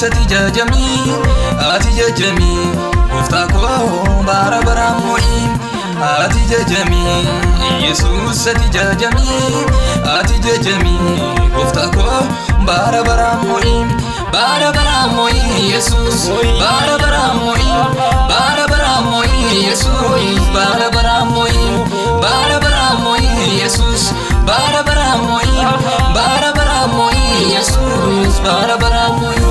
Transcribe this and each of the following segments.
ati jajami gooftaa koo bara baraan mo'i ati jajami Yesuus ati jajami gooftaa koo bara baraan mo'i Yesuus bara baraan mo'i Yesuus bara baraan mo'i Yesuus bara baraan mo'i Yesuus bara baraan mo'i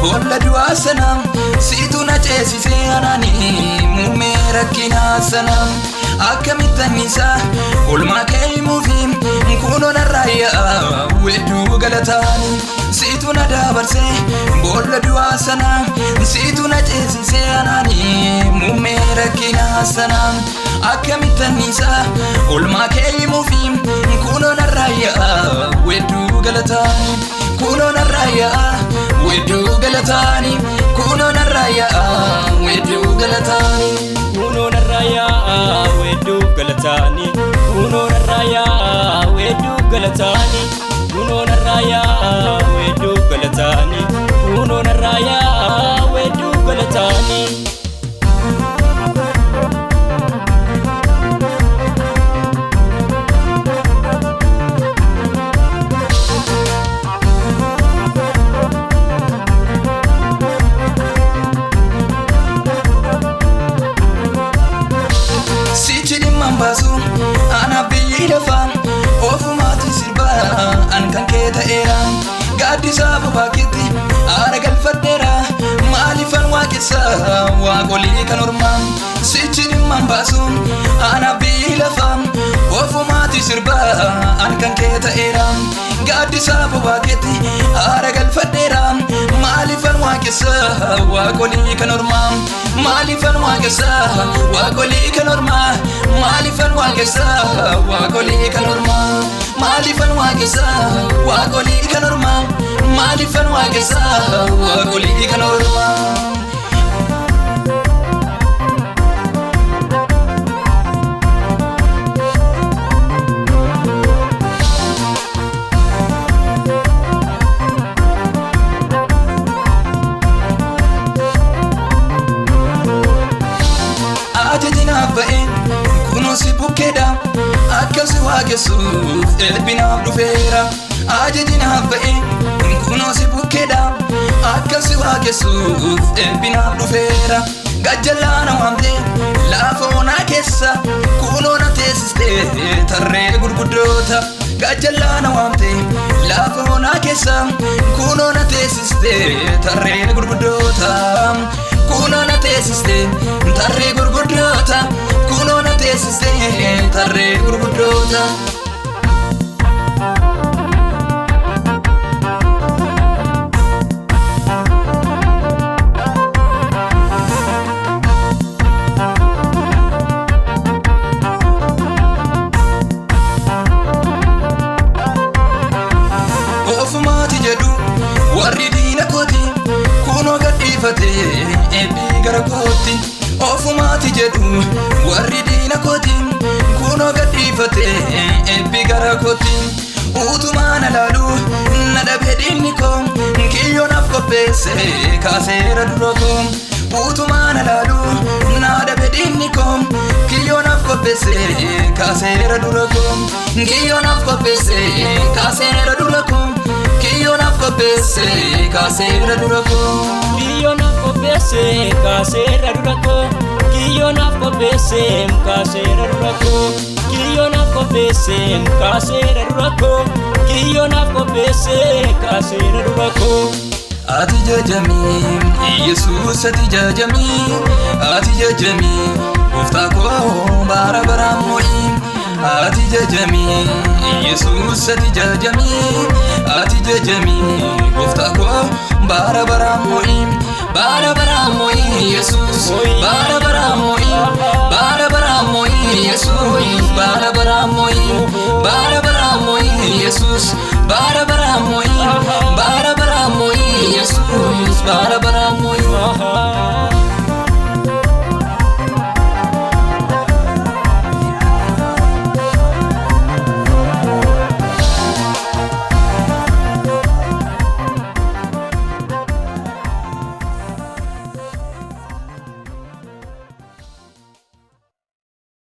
Bolla du'a sanam siitu na ceesise anani muummee rakkinaa sanam akkamittan isaa olmaa keeymuufi kunoo narraa yaa'a wedduu galataani siitu na dabarse bolla du'a sanam siitu na ceesise anani muummee rakkinaa sanam akkamittan isaa olmaa keeymuufi kunoo narraa yaa'a wedduu galataani kunoo narraa yaa'a wedduu galataani kunoo narraa yaa'a wedduu galataani kunoo narraa yaa'a wedduu galataani kunoo narraa yaa'a wedduu galataani kunoo narraa yaa'a wedduu galataani kunoo narraa yaa'a wedduu galataani Ana biyyi lafa ofumaati sirba an kan kee ta'eera gaaddisa bobaakeetti aara galfadheera maalifan waaqessa waaqolii kan ormaa sichi dhimman baasu ana biyyi lafa ofumaati sirba an kan kee ta'eera gaaddisa bobaakeetti aara galfadheera maalifan waaqessa waaqolii kan ormaa maalifan waaqessa waaqolii kan ormaa maalifan waaqessa waaqolii kan ormaa maalifan waaqessa waaqolii kan ormaa maalifan waaqessa waaqolii kan ormaa si bukkeedha akkasi waaqessuuf eebbinaaf dhufeera ajajinaaf ba'e kunoo si bukkeedha akkasi waaqessuuf eebbinaaf dhufeera gajjallaana waamte laafoonaa keessa kunoo na teessiste tarree gurguddoota gajjallaana waamte laafoonaa keessa kunoo na teessiste tarree gurguddoota kunoo na teessiste tarree gurguddoota kunoo na teessiste tarree gurguddoota ofumaati jedhu warri diina kooti kunoo gadhiifate eebbii gara kootti ofumaati jedhu warri diina kooti kunoo gadhiifate eebbii gara kootti utumaan alaalu na dhabe diinni koo kiyyonaaf qopheesse kaaseera dura koo utumaan alaalu na dhabe diinni koo kiyyonaaf qopheesse kaaseera dura koo kiyyonaaf qopheesse kaaseera dura koo kiyyonaaf qopheesse kaaseera dura koo kiyyonaaf qopheesse kaaseera dura koo kiyyonaaf qopheesse kaaseera dura koo kiyyonaaf qopheesse kaaseera dura koo kiyyonaaf qopheesse kaaseera dura koo ati jajami Yesuus ati jajami gooftaa koo bara baraan mo'i ati jajami Yesuus ati jajami gooftaa koo bara baraan mo'i Yesuus